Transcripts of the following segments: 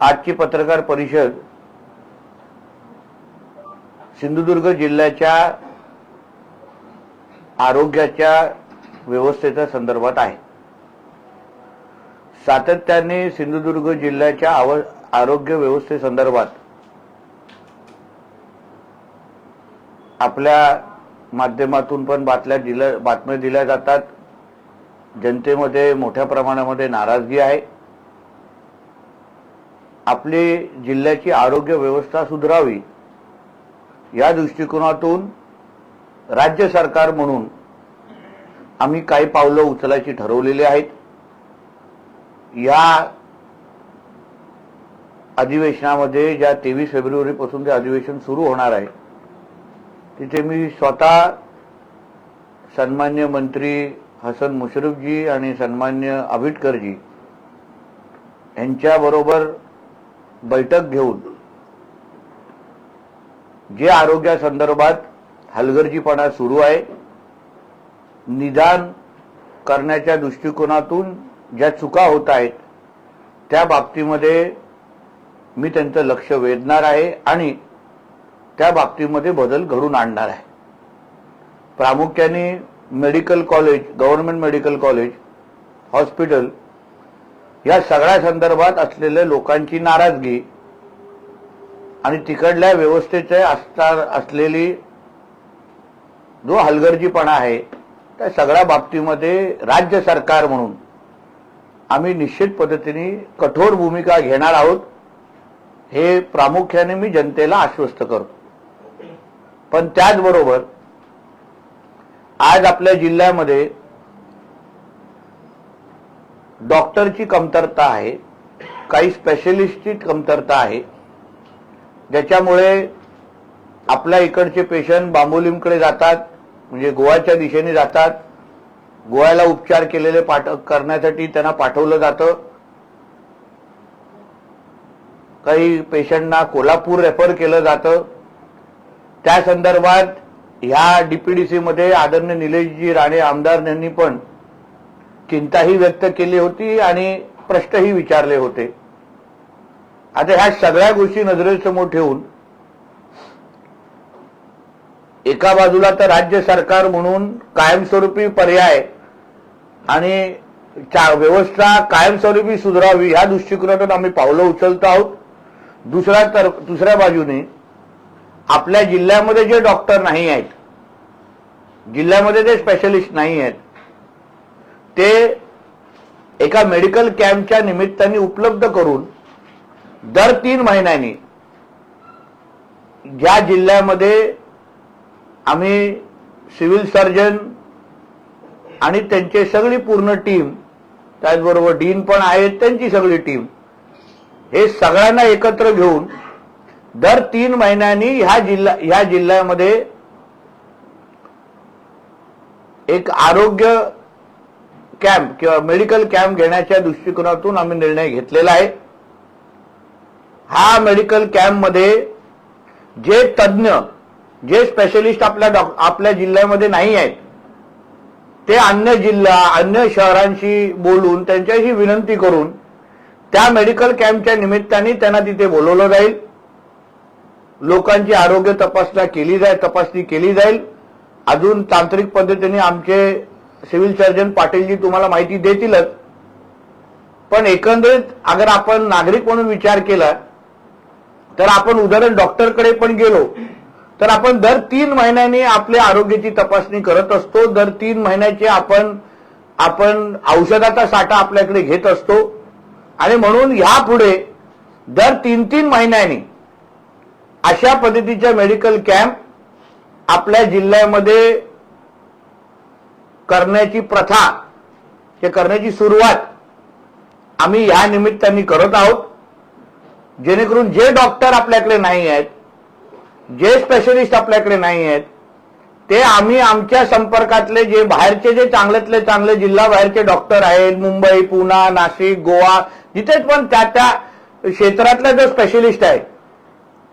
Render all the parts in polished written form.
आजची पत्रकार परिषद सिंधुदुर्ग जिल्ह्याच्या आरोग्याच्या व्यवस्थेच्या संदर्भात आहे। सातत्याने सिंधुदुर्ग जिल्ह्याच्या आरोग्य व्यवस्थेसंदर्भात आपल्या माध्यमातून पण बातम्या दिल्या जातात। जनतेमध्ये मोठ्या प्रमाणामध्ये नाराजगी आहे। आपली जिल्ह्याची आरोग्य व्यवस्था सुधारावी या दृष्टिकोनातून राज्य सरकार म्हणून आम्ही काही पावलं उचलायची ठरवलेली आहेत। या अधिवेशनामध्ये ज्या 23 फेब्रुवारी पासून ते अधिवेशन सुरू होणार आहे तिथे मी स्वतः सन्मान्य मंत्री हसन मुश्रीफजी आणि सन्मान्य आबिटकरजी यांच्याबरोबर बैठक घेऊन जे आरोग्यासंदर्भात हलगर्जीपणा सुरू आहे, निदान करण्याच्या दृष्टिकोनातून ज्या चुका होत आहेत त्या बाबतीमध्ये मी त्यांचं लक्ष वेधणार आहे आणि त्या बाबतीमध्ये बदल घडून आणणार आहे। प्रामुख्याने medical college, government medical college, hospital या सगळ्या संदर्भात असलेल्या लोकांची नाराजगी आणि तिकडल्या व्यवस्थेचे असलेली जो हलगर्जीपणा आहे त्या सगळ्या बाबतीमध्ये राज्य सरकार म्हणून आम्ही निश्चित पद्धतीने कठोर भूमिका घेणार आहोत, हे प्रामुख्याने मी जनतेला आश्वस्त करतो। पण त्याचबरोबर आज आपल्या जिल्ह्यामध्ये डॉक्टरची कमतरता आहे, काही स्पेशलिस्टची कमतरता आहे, ज्याच्यामुळे आपल्या इकडचे पेशंट बांबोलीमकडे जातात, म्हणजे गोव्याच्या दिशेने जातात। गोव्याला उपचार केलेले करण्यासाठी त्यांना पाठवलं जातं। काही पेशंटना कोल्हापूर रेफर केलं जातं। त्या संदर्भात ह्या डीपीडीसी मध्ये आदरणीय निलेशजी राणे आमदार यांनी पण चिंताही व्यक्त केली होती आणि प्रश्नही विचारले होते। आता ह्या सगळ्या गोष्टी नजरेसमोर ठेवून एका बाजूला तर राज्य सरकार म्हणून कायमस्वरूपी पर्याय आणि व्यवस्था कायमस्वरूपी सुधारावी या दृष्टिकोनातून आम्ही पावलं उचलत आहोत। दुसऱ्या बाजूने आपल्या जिल्ह्यामध्ये जे डॉक्टर नाही आहेत, जिल्ह्यामध्ये जे स्पेशलिस्ट नाही आहेत, ते एका मेडिकल कॅम्पच्या निमित्ताने उपलब्ध करून दर 3 महिन्यांनी ज्या जिल्ह्यामध्ये आम्ही सिव्हिल सर्जन आणि त्यांची सगळी पूर्ण टीम, त्याचबरोबर डीन पण आहेत त्यांची सगळी टीम, हे सगळ्यांना एकत्र घेऊन दर 3 महिन्यांनी ह्या जिल्ह्यामध्ये एक आरोग्य कॅम्प किंवा मेडिकल कॅम्प घेण्याच्या दृष्टिकोनातून आम्ही निर्णय घेतलेला आहे। हा मेडिकल कॅम्पमध्ये जे तज्ञ, जे स्पेशलिस्ट आपल्या जिल्ह्यामध्ये नाही आहेत ते अन्य शहरांशी बोलून त्यांच्याशी विनंती करून त्या मेडिकल कॅम्पच्या निमित्ताने त्यांना तिथे बोलवलं जाईल। लोकांची आरोग्य तपासणी केली जाईल। अजून तांत्रिक पद्धतीने आमचे सिव्हिल सर्जन पाटीलजी तुम्हाला माहिती देतीलच। पण एकंदरीत अगर आपण नागरिक म्हणून विचार केला तर आपण उदाहरण डॉक्टरकडे पण गेलो तर आपण दर 3 महिन्यांनी आपल्या आरोग्याची तपासणी करत असतो। दर 3 महिन्याचे आपण औषधाचा साठा आपल्याकडे घेत असतो आणि म्हणून यापुढे दर 3-3 महिन्यांनी अशा पद्धतीच्या मेडिकल कॅम्प आपल्या जिल्ह्यामध्ये करण्याची प्रथा, करण्याची सुरुवात आम्ही या निमित्ताने करत आहोत, जेणेकरून जे डॉक्टर आपल्याकडे नाही आहेत, जे स्पेशलिस्ट आपल्याकडे नाही आहेत, ते आम्ही आमच्या संपर्कातले जे बाहेरचे जे चांगल्यातले चांगले जिल्हा बाहेरचे डॉक्टर आहेत, मुंबई, पुणे, नाशिक, गोवा, जिथे पण त्या क्षेत्रातले जो स्पेशलिस्ट आहे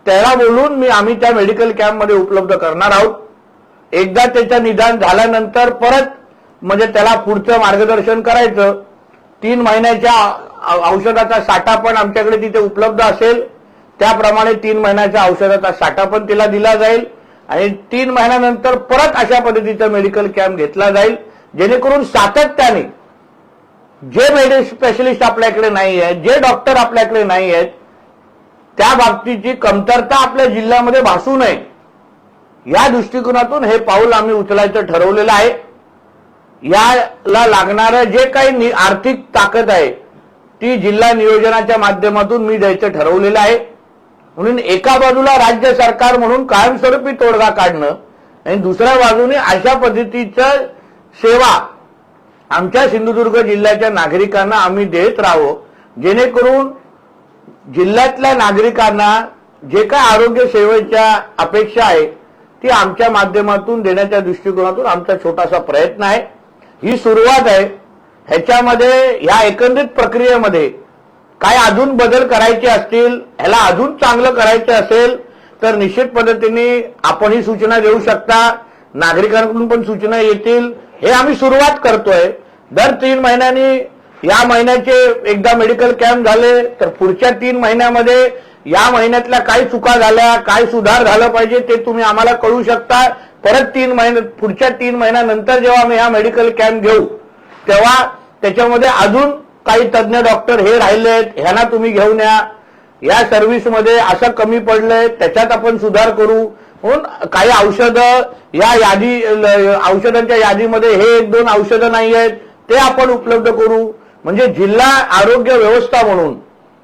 त्याला बोलून आम्ही त्या मेडिकल कॅम्पमध्ये उपलब्ध करणार आहोत। एकदा त्याचं निदान झाल्यानंतर परत म्हणजे त्याला पुढचं मार्गदर्शन करायचं। 3 महिन्याच्या औषधाचा साठा पण आमच्याकडे तिथे उपलब्ध असेल, त्याप्रमाणे 3 महिन्याच्या औषधाचा साठा पण तिला दिला जाईल आणि 3 महिन्यानंतर परत अशा पद्धतीचा मेडिकल कॅम्प घेतला जाईल, जेणेकरून सातत्याने जे स्पेशलिस्ट आपल्याकडे नाही आहेत, जे डॉक्टर आपल्याकडे नाही आहेत, त्या बाबतीची कमतरता आपल्या जिल्ह्यामध्ये भासू नये या दृष्टिकोनातून हे पाऊल आम्ही उचलायचं ठरवलेलं आहे. याला लागणारं जे काही आर्थिक ताकद आहे ती जिल्हा नियोजनाच्या माध्यमातून मी द्यायचं ठरवलेलं आहे. म्हणून एका बाजूला राज्य सरकार म्हणून कायमस्वरूपी तोडगा काढणं आणि दुसऱ्या बाजूने अशा पद्धतीचं सेवा आमच्या सिंधुदुर्ग जिल्ह्याच्या नागरिकांना आम्ही देत राहावं, जेणेकरून जिल्ह्यातल्या नागरिकांना जे काय आरोग्य सेवेच्या अपेक्षा आहे ती आमच्या माध्यमातून देण्याच्या दृष्टिकोनातून आमचा छोटासा प्रयत्न आहे. ही सुरुवात आहे. ह्याच्यामध्ये ह्या एकंदरीत प्रक्रियेमध्ये काय अजून बदल करायचे असतील, ह्याला अजून चांगलं करायचं असेल तर निश्चित पद्धतीने आपणही सूचना देऊ शकता, नागरिकांकडून पण सूचना येतील. हे आम्ही सुरुवात करतोय. दर 3 महिन्यांनी या महिन्याचे एकदा मेडिकल कॅम्प झाले तर पुढच्या 3 महिन्यामध्ये या महिन्यातल्या काय चुका झाल्या, काय सुधार झालं पाहिजे ते तुम्ही आम्हाला कळू शकता. परत 3 महिने पुढच्या 3 महिन्यानंतर जेव्हा आम्ही हा मेडिकल कॅम्प घेऊ तेव्हा त्याच्यामध्ये अजून काही तज्ज्ञ डॉक्टर हे राहिलेत, ह्यांना तुम्ही घेऊन या सर्व्हिसमध्ये असं कमी पडलंय त्याच्यात आपण सुधार करू. म्हणून काही औषधं या औषधांच्या यादीमध्ये हे 1-2 औषधं नाही आहेत ते आपण उपलब्ध करू. म्हणजे जिल्हा आरोग्य व्यवस्था म्हणून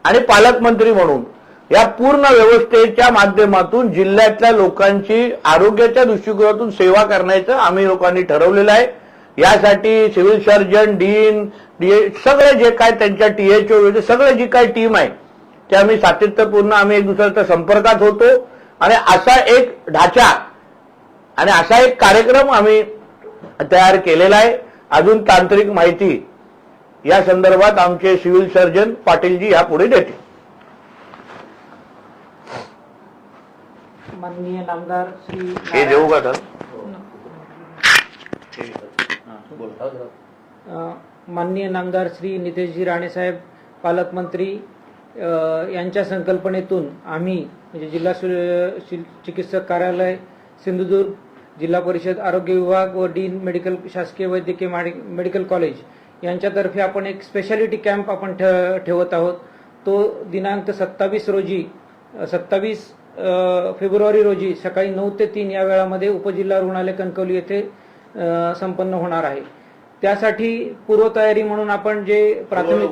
आणि पालकमंत्री म्हणून या पूर्ण व्यवस्थेच्या माध्यमातून जिल्ह्यातल्या लोकांची आरोग्याच्या दृष्टिकोनातून सेवा करण्याचं आम्ही लोकांनी ठरवलेलं आहे. यासाठी सिव्हिल सर्जन, डीन, सगळे जे काय त्यांच्या THO सगळे जी काय टीम आहे ते आम्ही सातत्यपूर्ण आम्ही एक दुसऱ्याच्या संपर्कात होतो आणि असा एक ढाचा आणि असा एक कार्यक्रम आम्ही तयार केलेला आहे. अजून तांत्रिक माहिती या संदर्भात आमचे सिव्हिल सर्जन पाटीलजी यापुढे देतील. माननीय नामदार श्री हे देऊ का तर माननीय नामदार श्री नितेशजी राणे साहेब पालकमंत्री यांच्या संकल्पनेतून आम्ही म्हणजे जिल्हा चिकित्सक कार्यालय सिंधुदुर्ग, जिल्हा परिषद आरोग्य विभाग व डीन मेडिकल शासकीय वैद्यकीय मेडिकल कॉलेज यांच्यातर्फे आपण एक स्पेशालिटी कॅम्प आपण ठेवत आहोत. तो दिनांक 27 फेब्रुवारी रोजी सकाळी 9 ते 3 या वेळामध्ये उपजिल्हा रुग्णालय कणकवली येथे संपन्न होणार आहे. त्यासाठी पूर्वतयारी म्हणून आपण जे प्राथमिक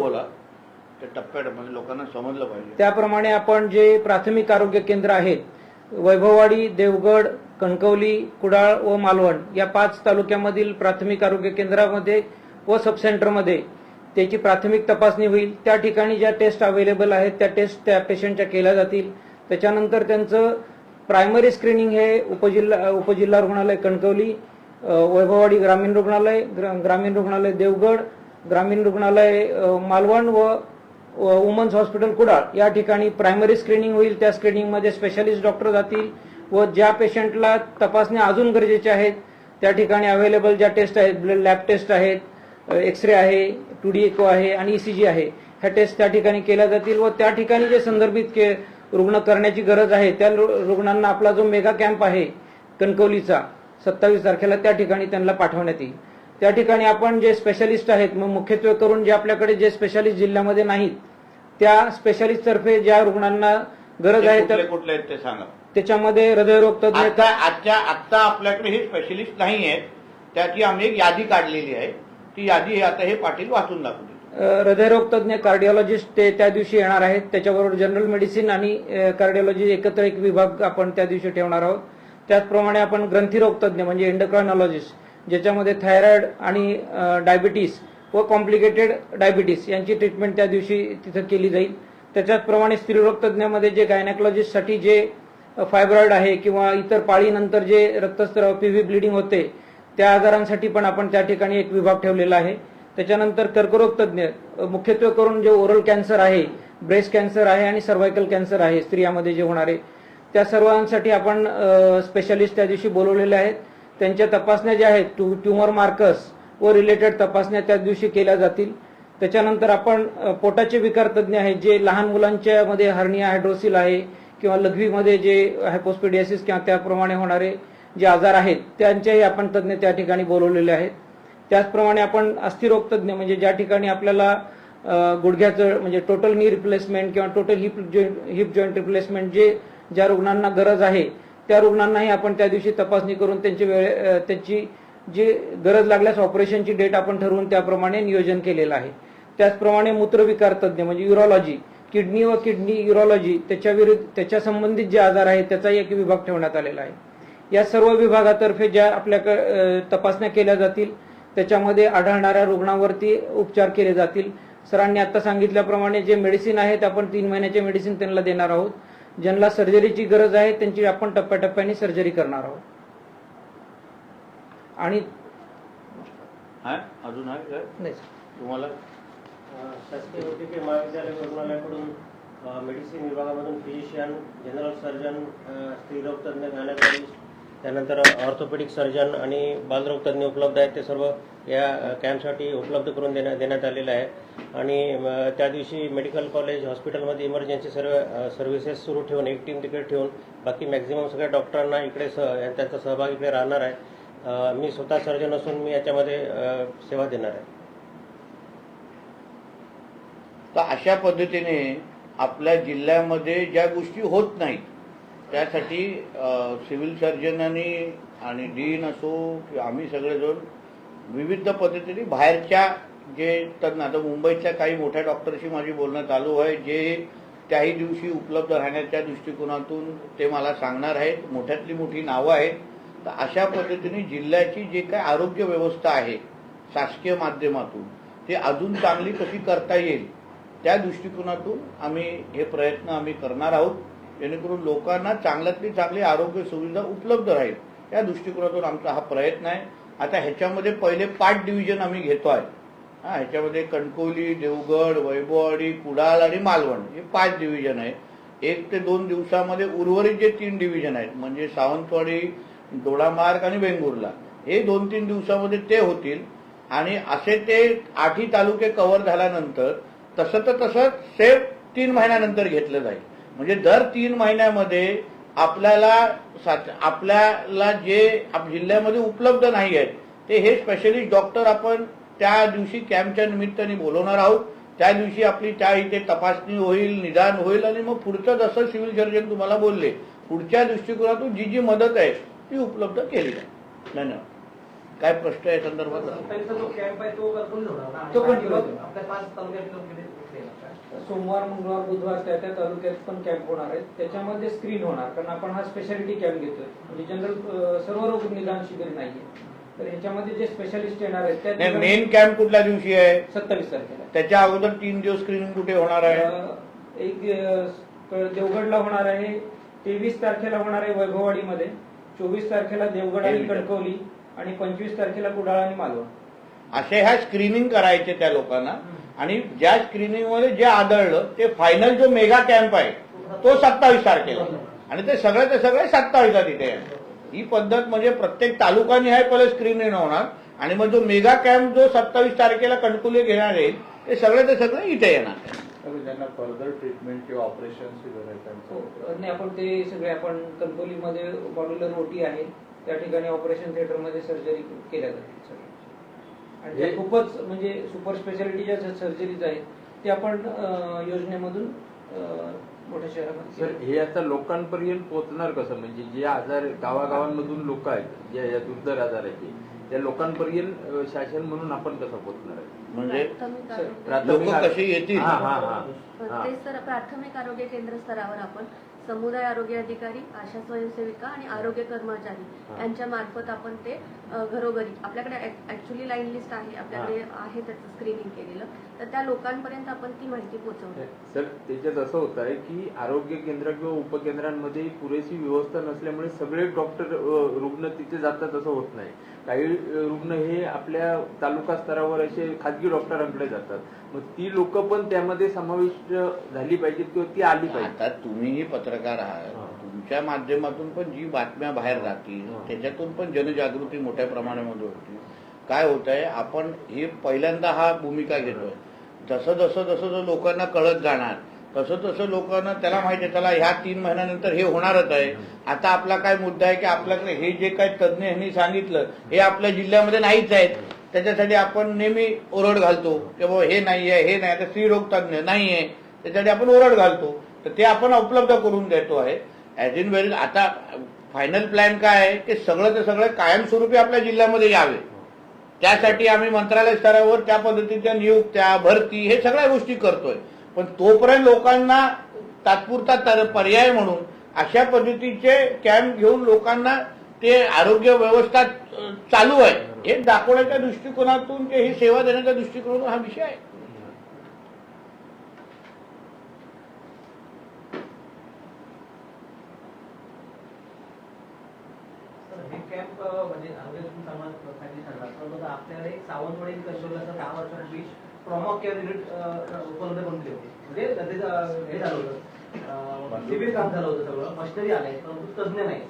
टप्प्याटप्प्याने लोकांना समजलं पाहिजे त्याप्रमाणे आपण जे प्राथमिक आरोग्य केंद्र आहेत वैभववाडी, देवगड, कणकवली, कुडाळ व मालवण या 5 तालुक्यामधील प्राथमिक आरोग्य केंद्रामध्ये व सबसेंटरमध्ये त्याची प्राथमिक तपासणी होईल. त्या ठिकाणी ज्या टेस्ट अवेलेबल आहेत त्या टेस्ट त्या पेशंटच्या केल्या जातील. त्याच्यानंतर त्यांचं प्रायमरी स्क्रीनिंग हे उपजिल्हा रुग्णालय कणकवली, वैभववाडी ग्रामीण रुग्णालय देवगड, ग्रामीण रुग्णालय मालवण व वुमन्स हॉस्पिटल कुडाळ या ठिकाणी प्रायमरी स्क्रीनिंग होईल. त्या स्क्रीनिंगमध्ये स्पेशालिस्ट डॉक्टर जातील व ज्या पेशंटला तपासण्या अजून गरजेच्या आहेत त्या ठिकाणी अवेलेबल ज्या टेस्ट आहेत, ब्लड लॅब टेस्ट आहेत, एक्सरे आहे, 2D एको आहे आणि ECG आहे, ह्या टेस्ट त्या ठिकाणी केल्या जातील व त्या ठिकाणी जे संदर्भित रुग्ण करण्याची गरज आहे त्या रुग्णांना आपला जो मेगा कॅम्प आहे कणकवलीचा 27 तारखेला त्या ठिकाणी त्यांना पाठवण्यात येईल. त्या ठिकाणी आपण जे स्पेशालिस्ट आहेत मग मुख्यत्वे करून जे आपल्याकडे जे स्पेशालिस्ट जिल्ह्यामध्ये नाहीत त्या स्पेशालिस्ट तर्फे ज्या रुग्णांना गरज आहे तर कुठले आहेत ते सांगा. त्याच्यामध्ये हृदयरोग तज्ञ आता आपल्याकडे हे स्पेशलिस्ट नाही आहेत, त्याची आम्ही एक यादी काढलेली आहे. ती यादी आता हे पाटील वाचून दाखवतील. हृदयरोग तज्ञ कार्डिओलॉजिस्ट ते त्या दिवशी येणार आहेत. त्याच्याबरोबर जनरल मेडिसिन आणि कार्डिओलॉजी एकत्र एक विभाग आपण त्या दिवशी ठेवणार आहोत. त्याचप्रमाणे आपण ग्रंथीरोग तज्ञ म्हणजे एंडोक्रायनॉलॉजिस्ट ज्याच्यामध्ये थायरॉइड आणि डायबिटीस व कॉम्प्लिकेटेड डायबिटीस यांची ट्रीटमेंट त्या दिवशी तिथं केली जाईल. त्याच्याचप्रमाणे स्त्रीरोग तज्ञामध्ये जे गायनेकोलॉजिस्टसाठी जे फायब्रॉइड आहे किंवा इतर पाळीनंतर जे रक्तस्राव PV ब्लिडिंग होते त्या आजारांसाठी पण आपण त्या ठिकाणी एक विभाग ठेवलेला आहे. त्याच्यानंतर कर्करोग तज्ञ मुख्यत्वे करून जे ओरल कॅन्सर आहे, ब्रेस्ट कॅन्सर आहे आणि सर्व्हायकल कॅन्सर आहे स्त्रियांमध्ये जे होणारे त्या सर्वांसाठी आपण स्पेशालिस्ट त्या दिवशी बोलवलेले आहेत. त्यांच्या तपासण्या ज्या आहेत ट्यूमर मार्कर्स व रिलेटेड तपासण्या त्या दिवशी केल्या जातील. त्याच्यानंतर आपण पोटाचे विकार तज्ज्ञ आहेत, जे लहान मुलांच्या मध्ये हर्निया हायड्रोसिल आहे किंवा लघवीमध्ये जे हायपोस्पिडियासिस किंवा त्याप्रमाणे होणारे जे आजार आहेत त्यांचेही आपण तज्ज्ञ त्या ठिकाणी बोलवलेले आहेत. त्याचप्रमाणे आपण अस्थिरोग तज्ज्ञ म्हणजे ज्या ठिकाणी आपल्याला गुडघ्याचं म्हणजे टोटल नी रिप्लेसमेंट किंवा टोटल हिप जॉईंट रिप्लेसमेंट जे ज्या रुग्णांना गरज आहे त्या रुग्णांनाही आपण त्या दिवशी तपासणी करून त्यांची जी गरज लागल्यास ऑपरेशनची डेट आपण ठरवून त्याप्रमाणे नियोजन केलेलं आहे. त्याचप्रमाणे मूत्रविकार तज्ज्ञ म्हणजे युरोलॉजी, किडनी व किडनी युरोलॉजी त्याच्या संबंधित जे आजार आहेत त्याचाही एक विभाग ठेवण्यात आलेला आहे. या सर्व विभागातर्फे ज्या आपल्या तपासण्या केल्या जातील त्याच्यामध्ये आढळणाऱ्या रुग्णांवरती उपचार केले जातील. सरांनी आता सांगितल्याप्रमाणे जे मेडिसिन आहेत आपण 3 महिन्याचे मेडिसिन त्यांना देणार आहोत. ज्यांना सर्जरीची गरज आहे त्यांची आपण टप्प्याटप्प्याने सर्जरी करणार आहोत. आणि अजून आहे नाही तुम्हाला शासकीय वैद्यकीय महाविद्यालय रुग्णालयाकडून मेडिसिन विभागामधून फिजिशियन, जनरल सर्जन, स्त्रीरोग तज्ज्ञ, गायनेकॉलॉजिस्ट, त्यानंतर ऑर्थोपेडिक सर्जन आणि बालरोग तज्ज्ञ उपलब्ध आहेत. ते सर्व या कॅम्पसाठी उपलब्ध करून देण्यात आलेलं आहे. आणि त्या दिवशी मेडिकल कॉलेज हॉस्पिटलमध्ये इमर्जन्सी सर्व्हिसेस सुरू ठेवून एक टीम तिकडे ठेवून बाकी मॅक्झिमम सगळ्या डॉक्टरांना इकडे त्यांचा सहभाग इकडे राहणार आहे. मी स्वतः सर्जन असून मी याच्यामध्ये सेवा देणार आहे. तर अशा पद्धतीने आपल्या जिल्ह्यामध्ये ज्या गोष्टी होत नाहीत त्यासाठी सिव्हिल सर्जनांनी आणि डीन असो किंवा आम्ही सगळेजण विविध पद्धतीने बाहेरच्या जे तज्ञ, आता मुंबईतल्या काही मोठ्या डॉक्टरशी माझी बोलणं चालू आहे जे त्याही दिवशी उपलब्ध राहण्याच्या दृष्टिकोनातून ते मला सांगणार आहेत. मोठ्यातली मोठी नावं आहेत. तर अशा पद्धतीने जिल्ह्याची जे काही आरोग्य व्यवस्था आहे शासकीय माध्यमातून ते अजून चांगली कशी करता येईल त्या दृष्टिकोनातून आम्ही हे प्रयत्न आम्ही करणार आहोत, जेणेकरून लोकांना चांगल्यातली चांगली आरोग्य सुविधा उपलब्ध राहील या दृष्टिकोनातून आमचा हा प्रयत्न आहे. आता ह्याच्यामध्ये पहिले 5 डिव्हिजन आम्ही घेतोय. ह्याच्यामध्ये कणकवली, देवगड, वैभववाडी, कुडाळ आणि मालवण हे 5 डिव्हिजन आहे. 1 ते 2 दिवसामध्ये उर्वरित जे 3 डिव्हिजन आहेत म्हणजे सावंतवाडी, दोडामार्ग आणि वेंगुर्ला हे 2-3 दिवसामध्ये ते होतील. आणि असे ते 8ही तालुके कव्हर झाल्यानंतर तसं सेफ 3 महिन्यानंतर घेतलं जाईल. म्हणजे दर 3 महिन्यामध्ये आपल्याला जे जिल्ह्यामध्ये उपलब्ध नाही आहेत ते हे स्पेशलिस्ट डॉक्टर आपण त्या दिवशी कॅम्पच्या निमित्ताने बोलवणार आहोत. त्या दिवशी आपली त्या इथे तपासणी होईल, निदान होईल आणि मग पुढचं जसं सिव्हिल सर्जन तुम्हाला बोलले पुढच्या दृष्टिकोनातून जी मदत आहे ती उपलब्ध केली जाईल. धन्यवाद. काय प्रश्न आहे संदर्भात? तो कंटिन्यू सोमवार, मंगळवार, बुधवार त्या तालुक्यात पण कॅम्प होणार आहेत. त्याच्यामध्ये स्क्रीन होणार कारण आपण हा स्पेशालिटी कॅम्प घेतोय म्हणजे जनरल सर्व रोग निदान शिबिर नाहीये. तर ह्याच्यामध्ये जे स्पेशालिस्ट येणार आहेत त्या मेन कॅम्प कुठल्या दिवशी आहे? 27 तारखेला. त्याच्या अगोदर 3 दिवस स्क्रीनिंग कुठे होणार आहे? एक देवगडला होणार आहे, 23 तारखेला होणार आहे वैभववाडीमध्ये, 24 तारखेला देवगड आणि कणकवली आणि 25 तारखेला कुडाळ आणि मालवण. असे ह्या स्क्रीनिंग करायचे त्या लोकांना. आणि ज्या स्क्रीनिंग मध्ये जे आढळलं ते फायनल जो मेगा कॅम्प आहे तो 27 तारखेला आणि ते सगळे 27 तिथे आहे. ही पद्धत म्हणजे प्रत्येक तालुकानिहाय पहिले स्क्रीनिंग होणार आणि मग जो मेगा कॅम्प जो 27 तारखेला कणकवली घेणार येईल ते सगळे इथे येणार. ज्यांना फर्दर ट्रीटमेंट किंवा ऑपरेशन नाही आपण ते सगळे आपण कणकवलीमध्ये मॉड्युलर ओटी आहे त्या ठिकाणी ऑपरेशन थिएटरमध्ये सर्जरी केल्या जाते. आणि त्या खूपच म्हणजे सुपर स्पेशालिटीच्या सर्जरीज आहेत ते आपण योजनेमधून मोठ्या शहरामध्ये. सर हे आता लोकांपर्यंत पोहोचणार कसं म्हणजे जे आजार गावागावांमधून लोक आहेत ज्या दुर्धर आजाराचे त्या लोकांपर्यंत शासन म्हणून आपण कसं पोहोचणार आहे म्हणजे प्राथमिक लोक कशी येतील? ते सर प्राथमिक आरोग्य केंद्र स्तरावर आपण समुदाय आरोग्य अधिकारी, आशा स्वयंसेविका आणि आरोग्य कर्मचारी यांच्या मार्फत आपण ते घरोघरी आपल्याकडे ऍक्च्युली लाईन लिस्ट आहे आपल्याकडे आहे त्याचं स्क्रीनिंग केलेलं तर त्या लोकांपर्यंत आपण ती माहिती पोहोचवतो. सर त्याच्यात असं होत आहे की आरोग्य केंद्र किंवा उपकेंद्रांमध्ये पुरेशी व्यवस्था नसल्यामुळे सगळे डॉक्टर रुग्ण तिथे जातात असं होत नाही. काही रुग्ण हे आपल्या तालुका स्तरावर असे खाजगी डॉक्टरांकडे जातात. मग ती लोक पण त्यामध्ये समाविष्ट झाली पाहिजेत किंवा ती आली पाहिजे. आता तुम्हीही पत्रकार आहात, तुमच्या माध्यमातून पण जी बातम्या बाहेर जातील त्याच्यातून पण जनजागृती मोठ्या प्रमाणामध्ये होती. काय होत आहे आपण हे पहिल्यांदा हा भूमिका घेतोय जसं जसं जसं जसं लोकांना कळत जाणार तसं तसं लोकांना त्याला माहिती आहे, त्याला ह्या 3 महिन्यानंतर हे होणारच आहे. आता आपला काय मुद्दा आहे की आपल्याकडे हे जे काही तज्ज्ञ यांनी सांगितलं हे आपल्या जिल्ह्यामध्ये नाहीच आहेत. त्याच्यासाठी आपण नेहमी ओरड घालतो की बाबा हे नाही आहे, हे नाही, आता स्त्रीरोग तज्ज्ञ नाही आहे, त्याच्यासाठी आपण ओरड घालतो. तर ते आपण उपलब्ध करून देतो आहे ॲज इन वेल. आता फायनल प्लॅन काय आहे की सगळं ते सगळं कायमस्वरूपी आपल्या जिल्ह्यामध्ये यावे. त्यासाठी आम्ही मंत्रालय स्तरावर त्या पद्धतीच्या नियुक्त्या, भरती हे सगळ्या गोष्टी करतोय. पण तोपर्यंत लोकांना तात्पुरता पर्याय म्हणून अशा पद्धतीचे कॅम्प घेऊन लोकांना ते आरोग्य व्यवस्था चालू आहे हे दाखवण्याच्या दृष्टिकोनातून ते ही सेवा देण्याच्या दृष्टिकोनातून हा विषय आहे. हे कॅम्प म्हणजे आरोग्य समाजासाठी ठरला परंतु आपल्याकडे सावंतवाडी कशोलाचं 10 वर्षापूर्वी ट्रॉमा केअर युनिट उपलब्ध करून दिले होते. म्हणजे त्याचं हे झालं होतं, शिबिर काम झालं होतं, सगळं मशिनरी आलंय परंतु तज्ज्ञ नाही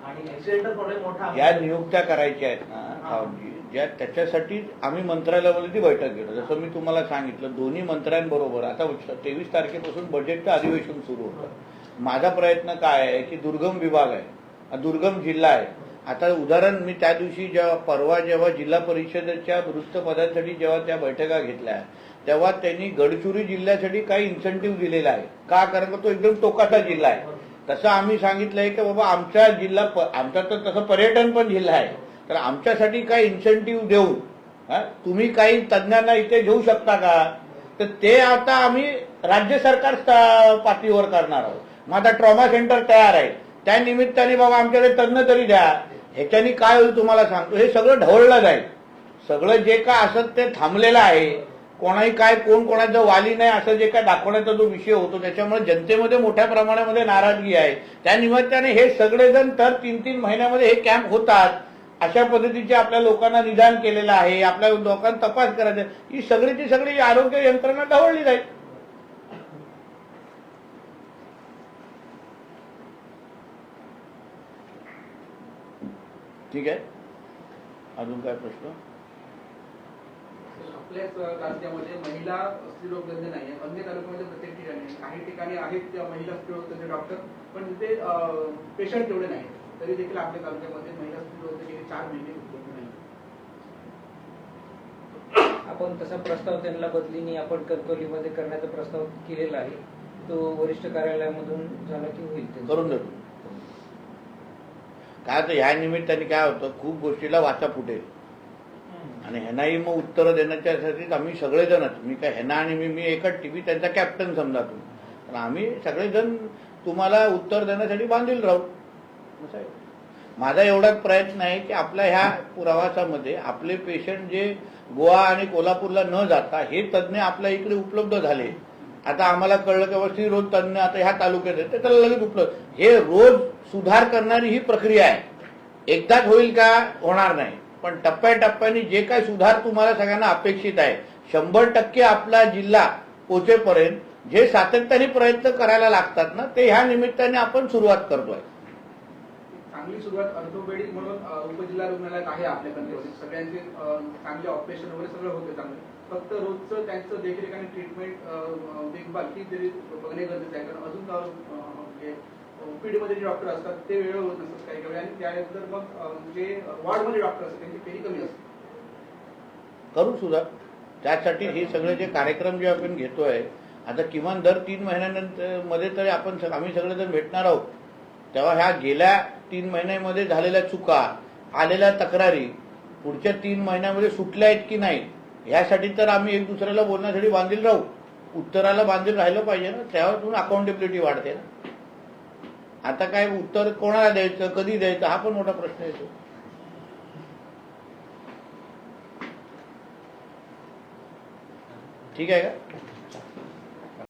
आणि ऍक्सिडेंटल प्रॉब्लेम मोठा. या नियुक्त्या करायच्या आहेत ना सावंतजी, ज्या त्याच्यासाठी आम्ही मंत्रालयामध्ये ती बैठक घेतो. जसं मी तुम्हाला सांगितलं दोन्ही मंत्र्यांबरोबर आता 23 तारखेपासून बजेटचं अधिवेशन सुरू होतं. माझा प्रयत्न काय आहे की दुर्गम विभाग आहे, दुर्गम जिल्हा आहे. आता उदाहरण मी त्या दिवशी जेव्हा जिल्हा परिषदेच्या वृत्तपदांसाठी जेव्हा त्या बैठका घेतल्या तेव्हा त्यांनी गडचिरोली जिल्ह्यासाठी काही इन्सेंटिव्ह दिलेला आहे. का? कारण का तो एकदम टोकाचा जिल्हा आहे. तसं आम्ही सांगितलंय की बाबा आमचा जिल्हा आमचा तर तसं पर्यटन पण जिल्हा आहे, तर आमच्यासाठी काही इन्सेंटिव्ह देऊन तुम्ही काही तज्ज्ञांना इथे घेऊ शकता का? तर ते आता आम्ही राज्य सरकार पातळीवर करणार आहोत. मग आता ट्रॉमा सेंटर तयार आहे, त्या निमित्ताने बाबा आमच्याकडे तज्ज्ञ तरी द्या. ह्याच्यानी काय होईल तुम्हाला सांगतो, हे सगळं ढवळलं जाईल. सगळं जे काय असत ते थांबलेलं आहे. कोणाही काय कोण कोणाचं वाली नाही असं जे काय दाखवण्याचा जो विषय होतो त्याच्यामुळे जनतेमध्ये मोठ्या प्रमाणामध्ये नाराजगी आहे. त्या निमित्ताने हे सगळेजण तर 3-3 महिन्यामध्ये हे कॅम्प होतात. अशा पद्धतीचे आपल्या लोकांना निदान केलेलं आहे, आपल्या लोकांना तपास करायचा. ही सगळीची सगळी आरोग्य यंत्रणा ढवळली जाईल. ठीक आहे, अजून काय प्रश्न? आपल्याच तालुक्यामध्ये महिला स्त्रीरोग तज्ञ नाही आहे. अन्य तालुक्यामध्ये प्रत्येक ठिकाणी काही ठिकाणी आहेत त्या महिला स्त्रीरोग तज्ञ डॉक्टर, पण तिथे पेशंट तेवढे नाही. तरी देखील आपल्या तालुक्यामध्ये महिला स्त्रीरोग तज्ञ 4 महिने उपलब्ध नाही. आपण तसा प्रस्ताव त्यांना बदलीने आपण कणकवलीमध्ये करण्याचा प्रस्ताव केलेला आहे. तो वरिष्ठ कार्यालयामधून झाला की होईल करून देतो. काय तर ह्या निमित्ताने काय होतं, खूप गोष्टीला वाचा फुटेल आणि ह्यांनाही मग उत्तरं देण्याच्यासाठीच आम्ही सगळेजणच, मी काय ह्यांना आणि मी एकच टीव्ही त्यांचा कॅप्टन समजा तुम्ही, तर आम्ही सगळेजण तुम्हाला उत्तर देण्यासाठी बांधील राहू. असं आहे. माझा एवढाच प्रयत्न आहे की आपल्या ह्या प्रवासामध्ये आपले पेशंट जे गोवा आणि कोल्हापूरला न जाता हे तज्ज्ञ आपल्या इकडे उपलब्ध झाले. आता आम्हाला कळलं की बाबा रोज तज्ज्ञ आता ह्या तालुक्यात आहे, तर त्याला लगेच उपलब्ध. हे रोज सुधार करणारी ही प्रक्रिया आहे. एकदाच होईल का? होणार नाही. पण टप्प्याटप्प्याने जे काही सुधार तुम्हाला सगळ्यांना अपेक्षित आहे 100% आपला जिल्हा पोहोचेपर्यंत जे सातत्याने प्रयत्न करायला लागतात ना, ते ह्या निमित्ताने आपण सुरुवात करतोय. चांगली सुरुवात ऑर्थोपेडिक म्हणून उपजिल्हा रुग्णालयात आहे आपल्या कंट्रीमध्ये. सगळ्यांचे चांगले ऑपरेशन वगैरे सगळं होते चांगलं. फक्त रोजचं त्यांचं देखरेख आणि ट्रीटमेंट देखभाल ही तरी बघणे गरजेचं आहे. कारण अजून ओपीडीमध्ये जे डॉक्टर असतात ते वेळ होत नसतात काही काही, आणि त्यानंतर मग जे वॉर्डमध्ये डॉक्टर असतात त्यांची फेरी कमी असते. करू सुद्धा त्यासाठी हे सगळे जे कार्यक्रम जे आपण घेतोय आता किमान दर 3 महिन्यानंतर मध्ये तरी आम्ही सगळेजण भेटणार आहोत. तेव्हा ह्या गेल्या 3 महिन्यामध्ये झालेल्या चुका, आलेल्या तक्रारी पुढच्या 3 महिन्यामध्ये सुटल्या आहेत की नाही यासाठी तर आम्ही एक दुसऱ्याला बोलण्यासाठी बांधील राहू. उत्तराला बांधील राहिलं पाहिजे ना, त्यावर अकाउंटेबिलिटी वाढते ना. आता काय उत्तर कोणाला द्यायचं, कधी द्यायचं हा पण मोठा प्रश्न येतो. ठीक आहे का?